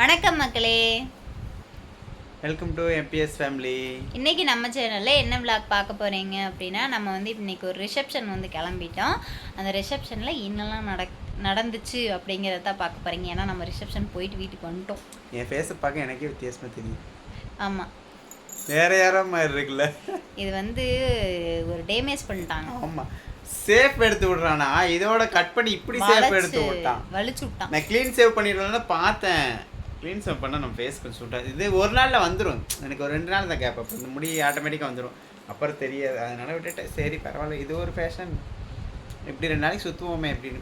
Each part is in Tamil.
வணக்கம் மக்களே, வெல்கம் டு எம்பிஎஸ் ஃபேமிலி. இன்னைக்கு நம்ம சேனலில் என்ன விளாக் பார்க்க போகிறீங்க அப்படின்னா, நம்ம வந்து இன்னைக்கு ஒரு ரிசப்ஷன் வந்து கிளம்பிட்டோம். அந்த ரிசப்ஷனில் என்னெல்லாம் நடந்துச்சு அப்படிங்கிறத தான் பார்க்க போகிறீங்க. ஏன்னா நம்ம ரிசப்ஷன் போயிட்டு வீட்டுக்கு வந்துட்டோம். என் ஃபேஸை பார்க்க எனக்கே வித்தியாசமாக தெரியும். ஆமாம், வேற யாரோ மாதிரி இருக்குல்ல. இது வந்து ஒரு டேமேஜ் பண்ணிட்டாங்க. ஆமாம், சேஃப் எடுத்து விட்றானா, இதோட கட் பண்ணி இப்படி சேஃப் எடுத்து விட்டான், வலிச்சு விட்டான். நான் க்ளீன் சேவ் பண்ணிடுறேன்னு பார்த்தேன். க்ளீன் சேவ் பண்ணால் நம்ம ஃபேஸ் கொஞ்சம் சூட்டாது. இது ஒரு நாளில் வந்துடும், எனக்கு ஒரு 2 நாள் தான் கேப். அப்போ இந்த முடி ஆட்டோமேட்டிக்காக வந்துடும், அப்புறம் தெரியாது. அதனால் விட்டுட்டேன். சரி பரவாயில்ல, இது ஒரு ஃபேஷன், இப்படி 2 நாளைக்கு சுற்றுவோமே அப்படின்னு.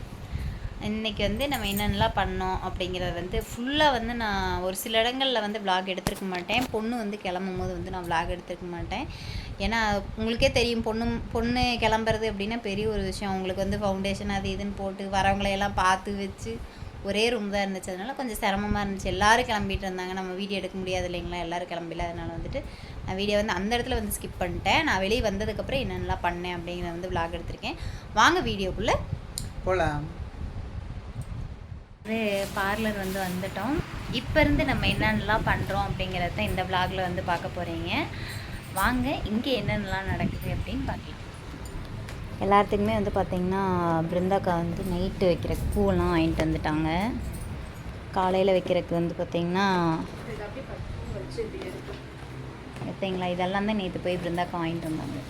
இன்றைக்கி வந்து நம்ம என்னென்னலாம் பண்ணோம் அப்படிங்கிறத வந்து ஃபுல்லாக வந்து நான் ஒரு சில இடங்களில் வந்து விளாக் எடுத்துருக்க மாட்டேன். பொண்ணு வந்து கிளம்பும் போது வந்து நான் விளாக் எடுத்துருக்க மாட்டேன். ஏன்னா உங்களுக்கே தெரியும், பொண்ணு கிளம்புறது அப்படின்னா பெரிய ஒரு விஷயம். அவங்களுக்கு வந்து ஃபவுண்டேஷன் அது இதுன்னு போட்டு வரவங்களையெல்லாம் பார்த்து வச்சு ஒரே ரூம் தான் இருந்துச்சு. அதனால் கொஞ்சம் சிரமமாக இருந்துச்சு. எல்லோரும் கிளம்பிட்டு இருந்தாங்க, நம்ம வீடியோ எடுக்க முடியாது இல்லைங்களா, எல்லோரும் கிளம்பில. அதனால் வந்துட்டு நான் வீடியோ வந்து அந்த இடத்துல வந்து ஸ்கிப் பண்ணிட்டேன். நான் வெளியே வந்ததுக்கப்புறம் என்னென்னலாம் பண்ணேன் அப்படிங்கிறத வந்து விளாக் எடுத்திருக்கேன். வாங்க வீடியோக்குள்ளே போகலாம். பார்லர் வந்து வந்துட்டோம். இப்போ இருந்து நம்ம என்னென்னலாம் பண்ணுறோம் அப்படிங்கிறத இந்த விளாகில் வந்து பார்க்க போகிறீங்க. வாங்க இங்கே என்னென்னலாம் நடக்குது அப்படின்னு பார்க்கலாம். எல்லாத்துக்குமே வந்து பார்த்திங்கன்னா பிருந்தாக்கா வந்து நைட்டு வைக்கிறக்கு பூவெல்லாம் வாங்கிட்டு வந்துட்டாங்க. காலையில் வைக்கிறதுக்கு வந்து பார்த்திங்கன்னா பார்த்தீங்களா, இதெல்லாம் தான் நேற்று போய் பிருந்தாக்கா வாங்கிட்டு வந்தாங்க.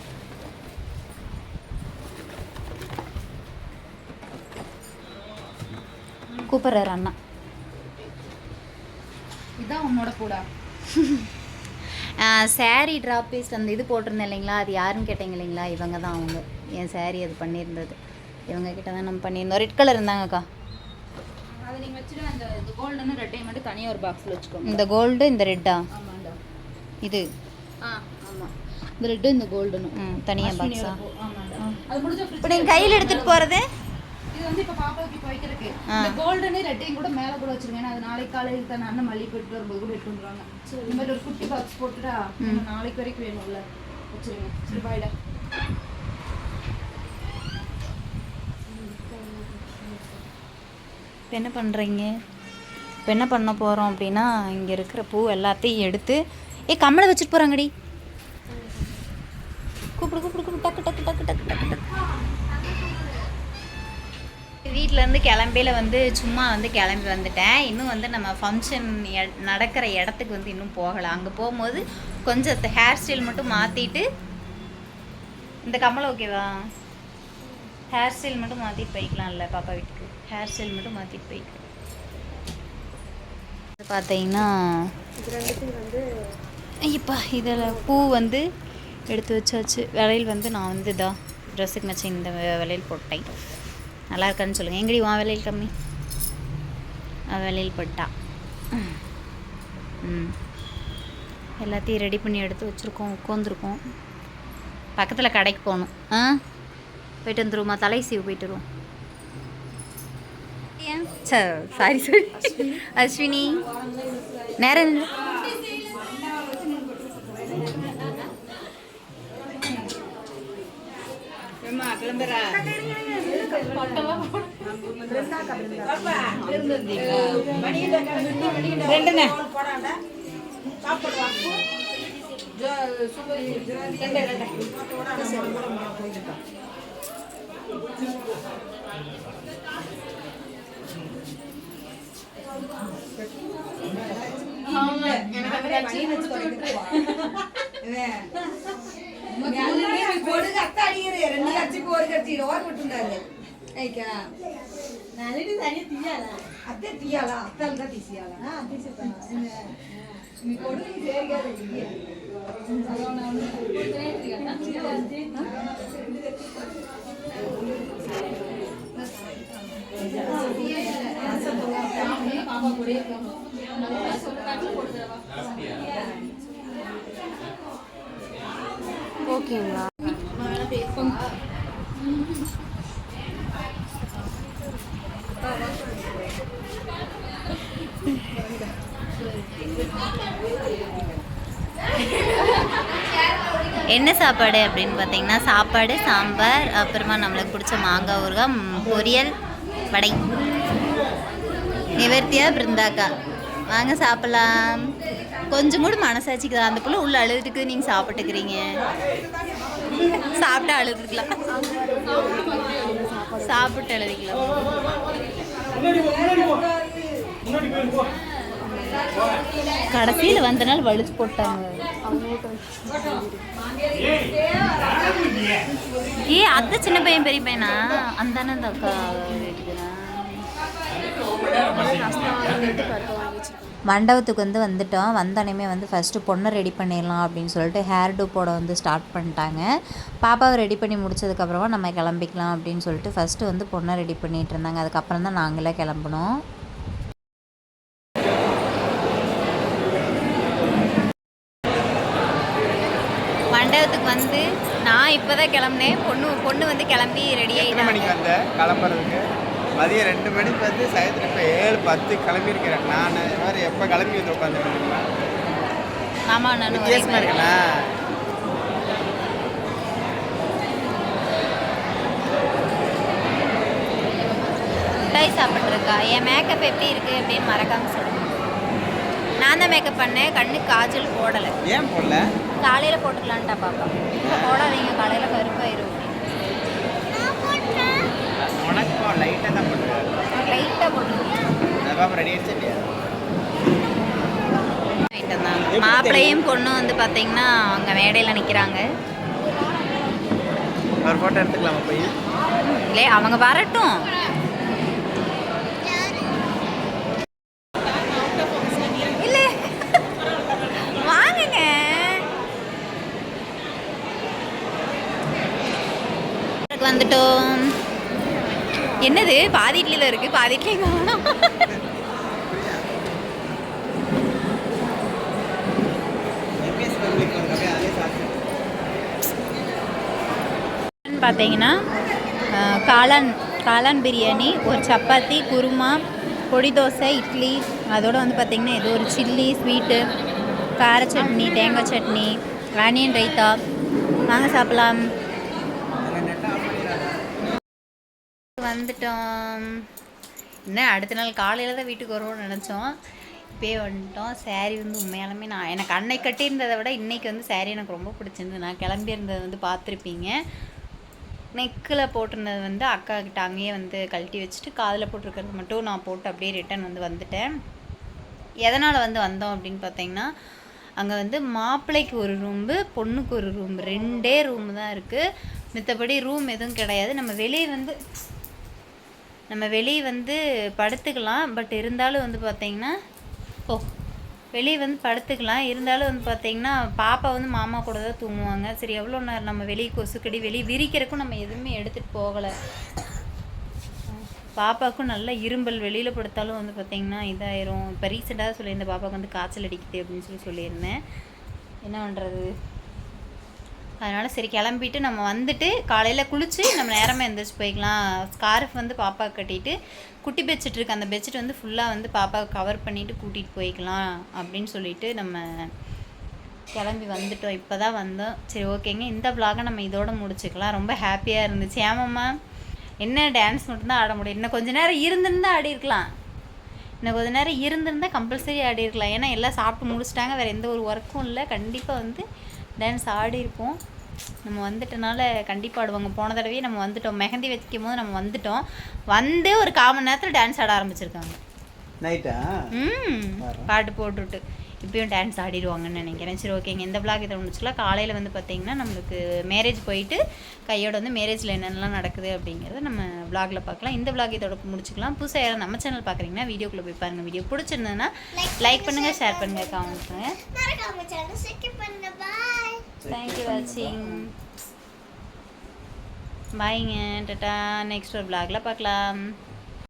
கூப்பிட்றாரு அண்ணா. இதான் உன்னோட கூடா? சாரீ ட்ராப் பீஸ் அந்த இது போட்டிருந்தேன் இல்லைங்களா, அது யாருன்னு கேட்டீங்க இல்லைங்களா, இவங்க தான். அவங்க என் சாரீ அது பண்ணியிருந்தது இவங்க கிட்ட தான் நம்ம பண்ணியிருந்தோம். ரெட் கலர் இருந்தாங்கக்கா, அதை நீங்கள் வச்சுட்டு அந்த கோல்டுன்னு ரெட்டையும் மட்டும் தனியாக ஒரு பாக்ஸில் வச்சுக்கோங்க. இந்த கோல்டு இந்த ரெட்டா? ஆமாண்டா, இது ஆமாம், இந்த ரெட்டு இந்த கோல்டுன்னு தனியாக பாக்ஸா? ஆமாண்டா. அது முடிஞ்ச இப்போ நீங்கள் கையில் எடுத்துகிட்டு போகிறது இது வந்து இப்போ பாப்பாவுக்கு இப்போ வைக்கிறதுக்கு இந்த கோல்டுன்னு ரெட்டையும் கூட மேலே கூட வச்சிருங்க. ஏன்னா அது நாளைக்கு காலையில் தான் அண்ணன் மல்லி போயிட்டு வரும்போது கூட எடுத்து வந்துருவாங்க. இந்த மாதிரி ஒரு குட்டி பாக்ஸ் போட்டுட்டா நாளைக்கு வரைக்கும் வேணும்ல, வச்சிருங்க. சரி பாய்டா. இப்போ என்ன பண்ணுறீங்க? இப்போ என்ன பண்ண போகிறோம் அப்படின்னா, இங்கே இருக்கிற பூ எல்லாத்தையும் எடுத்து கம்மலை வச்சுட்டு போகிறாங்கடி. கூப்பிடு கூப்பிடு கூப்பிடு, டக்கு டக்கு டக்கு டக்கு டக்கு டக்கு. வீட்டிலேருந்து கிளம்பியில் வந்து சும்மா வந்து கிளம்பி வந்துட்டேன். இன்னும் வந்து நம்ம ஃபங்க்ஷன் நடக்கிற இடத்துக்கு வந்து இன்னும் போகலை. அங்கே போகும்போது கொஞ்சம் ஹேர் ஸ்டைல் மட்டும் மாற்றிட்டு, இந்த கம்மலை ஓகேவா, ஹேர் ஸ்டைல் மட்டும் மாற்றிட்டு போய்க்கலாம்ல பாப்பா வீட்டுக்கு. ஹேர் ஸ்டைல் மட்டும் மாற்றிட்டு போய்க்கலாம். பார்த்தீங்கன்னா ஐயப்பா, இதில் பூ வந்து எடுத்து வச்சாச்சு. விலையில் வந்து நான் வந்து இதான் ட்ரெஸ்ஸுக்கு வச்சு இந்த விலையில் போட்டேன். நல்லா இருக்கான்னு சொல்லுங்கள். எங்கடி வா, விலையில் கம்மி, விலையில் போட்டா. எல்லாத்தையும் ரெடி பண்ணி எடுத்து வச்சுருக்கோம், உட்காந்துருக்கோம். பக்கத்தில் கடைக்கு போகணும். போயிட்டு வந்துடுவோமா, தலை சீவு போயிட்டு வருவோம். சாரி சாரி அஸ்வினி, நேரம் இல்லை. கிளம்புறா ஓகேங்களா? என்ன சாப்பாடு அப்படின்னு பார்த்தீங்கன்னா, சாப்பாடு, சாம்பார், அப்புறமா நம்மளுக்கு பிடிச்ச மாங்காய் ஊறுகாய், பொரியல், வடை. நிவர்த்தியா பிருந்தாக்கா வாங்க சாப்பிடலாம். கொஞ்சம் கூட மனசாட்சிக்கு அந்த புள்ள உள்ள அழுதுட்டு நீங்கள் சாப்பிட்டுக்கிறீங்க. சாப்பிட்டா அழுதுக்கலாம், சாப்பிட்டு அழுதுக்கலாம். கடைசியில் வந்த நாள் வலிச்சு போட்டாங்க. அத்தை சின்ன பையன் பெரிய பையனா அந்தானே அந்த அக்கா மண்டபத்துக்கு வந்துட்டோம். வந்தோடனே ஃபஸ்ட்டு பொண்ணை ரெடி பண்ணிடலாம் அப்படின்னு சொல்லிட்டு ஹேர் டூ போட ஸ்டார்ட் பண்ணிட்டாங்க. பாப்பாவை ரெடி பண்ணி முடிச்சதுக்கப்புறமா நம்ம கிளம்பிக்கலாம் அப்படின்னு சொல்லிட்டு ஃபஸ்ட்டு பொண்ணை ரெடி பண்ணிகிட்டு இருந்தாங்க. அதுக்கப்புறம் தான் நாங்களே கிளம்புனோம். மண்டபத்துக்கு நான் இப்போ தான் கிளம்புனேன். பொண்ணு கிளம்பி ரெடி ஆகிட்டு. மணிக்கு கிளம்புறதுக்கு மதியம் 2 மணிக்கு சயத்தில் இப்போ 7:10 கிளம்பியிருக்கிறேன். நான் வேறு எப்போ கிளம்பி உட்காந்துருக்கேன். ஆமாம், நான் வித்தியாசமாக இருக்கேண்ணா. மிட்டாய் சாப்பிட்ருக்கா. என் மேக்கப் எப்படி இருக்குது அப்படின்னு மறக்காமல் சொல்லுங்கள். நான் தான் மேக்கப் பண்ணேன். கண்ணுக்கு காஜல் போடலை. ஏன் போடல? காலையில் போட்டுக்கலான்ட்டா பாப்பா. இப்போ போடாதீங்க, காலையில் கருப்பாயிரும். உனக்கும் லைட்டாக தான் போட்டுருக்காரு. லைட்டாக போட்டுருக்கேன். பாப்பா ரெடி ஆகிடுச்சு. ஐட்டம் தான். மாப்பிள்ளையும் பொண்ணும் பார்த்தீங்கன்னா அங்கே மேடையில் நிற்கிறாங்க. ஒரு ஃபோட்டோ எடுத்துக்கலாமா போய்? இல்லை, அவங்க வரட்டும். இல்லை வாங்குங்க. வந்துட்டோம். என்னது பாதி இட்லியில் இருக்கு, பாதி இட்லி காணோம். பார்த்தீங்கன்னா காளான் பிரியாணி, ஒரு சப்பாத்தி, குருமா, பொடி தோசை, இட்லி, அதோடு பார்த்தீங்கன்னா ஏதோ ஒரு சில்லி ஸ்வீட்டு, கார சட்னி, தேங்காய் சட்னி, ஆனியன் ரைத்தா. வாங்க சாப்பிடலாம். வந்துட்டோம். இன்னும் அடுத்த நாள் காலையில் தான் வீட்டுக்கு வருவோம்னு நினச்சோம். இப்போயே வந்துட்டோம். சாரீ உண்மையாலுமே எனக்கு அன்னைக்கு கட்டியிருந்ததை விட இன்றைக்கி சாரீ எனக்கு ரொம்ப பிடிச்சிருந்து. நான் கிளம்பியிருந்தது பார்த்துருப்பீங்க. நெக்கில் போட்டிருந்தது அக்கா கிட்ட அங்கேயே கழட்டி வச்சுட்டு காதில் போட்டிருக்கிறது மட்டும் நான் போட்டு அப்படியே ரிட்டன் வந்துட்டேன். எதனால் வந்தோம் அப்படின்னு பார்த்தீங்கன்னா, அங்கே மாப்பிள்ளைக்கு ஒரு ரூம்பு, பொண்ணுக்கு ஒரு ரூம், 2 ரூமு தான் இருக்குது. மித்தபடி ரூம் எதுவும் கிடையாது. நம்ம வெளியே படுத்துக்கலாம். பட் இருந்தாலும் பார்த்தீங்கன்னா வெளியே படுத்துக்கலாம். இருந்தாலும் பார்த்தீங்கன்னா பாப்பா மாமா கூட தான் தூங்குவாங்க. சரி, எவ்வளோ நேரம் நம்ம வெளியே கொசுக்கடி வெளியே விரிக்கிறக்கும் நம்ம எதுவுமே எடுத்துகிட்டு போகலை. பாப்பாவுக்கும் நல்ல இரும்பல், வெளியில் படுத்தாலும் பார்த்தீங்கன்னா இதாயிரும். இப்போ ரீசெண்டாக சொல்லியிருந்தேன் பாப்பாவுக்கு காய்ச்சல் அடிக்குது அப்படின்னு சொல்லியிருந்தேன். என்ன பண்ணுறது? அதனால் சரி கிளம்பிட்டு நம்ம காலையில் குளித்து நம்ம நேரமாக எழுந்திரிச்சு போய்க்கலாம். ஸ்கார்ஃப் பாப்பா கட்டிட்டு குட்டி பெட்ஷீட் இருக்குது, அந்த பெட்ஷீட் ஃபுல்லாக பாப்பாவை கவர் பண்ணிவிட்டு கூட்டிகிட்டு போய்க்கலாம் அப்படின்னு சொல்லிட்டு நம்ம கிளம்பி வந்துட்டோம். இப்போ தான் வந்தோம். சரி ஓகேங்க, இந்த vlog நம்ம இதோட முடிச்சுக்கலாம். ரொம்ப ஹாப்பியாக இருந்துச்சு. ஏமாம்மா என்ன டான்ஸ் மட்டும்தான் ஆட முடியும். இன்னும் கொஞ்சம் நேரம் இருந்திருந்தால் ஆடிருக்கலாம். இன்னும் கொஞ்சம் நேரம் இருந்திருந்தால் கம்பல்சரி ஆடிருக்கலாம். ஏன்னா எல்லாம் சாப்பிட்டு முடிச்சிட்டாங்க. வேறு எந்த ஒரு ஒர்க்கும் இல்லை. கண்டிப்பாக டான்ஸ் ஆடிருப்போம். நம்ம வந்துட்டனால கண்டிப்பாக ஆடுவாங்க. போன தடவையே நம்ம வந்துட்டோம். மெஹந்தி வைக்கும் போது நம்ம வந்துட்டோம். ஒரு 1/4 மணி நேரத்தில் டான்ஸ் ஆட ஆரம்பிச்சிருக்காங்க. நைட்டா? பாட்டு போட்டுவிட்டு இப்பயும் டான்ஸ் ஆடிடுவாங்கன்னு நினைக்கிறேன். சரி ஓகேங்க, இந்த vlog இதை முடிச்சுக்கலாம். காலையில் பார்த்தீங்கன்னா நம்மளுக்கு மேரேஜ் போயிட்டு கையோட மேரேஜில் என்னென்னலாம் நடக்குது அப்படிங்கிறத நம்ம vlogல பார்க்கலாம். இந்த vlog இதோட முடிச்சுக்கலாம். புதுசாக யாரும் நம்ம சேனல் பார்க்குறீங்கன்னா வீடியோக்குள்ளே போய் பாருங்கள். வீடியோ பிடிச்சிருந்ததுன்னா லைக் பண்ணுங்கள், ஷேர் பண்ணுங்கள், கமெண்ட் பண்ணுங்கள். தேங்க்யூ வாட்சிங். பாய்ங்க, டாட்டா. நெக்ஸ்ட் ஒரு vlogல பார்க்கலாம்.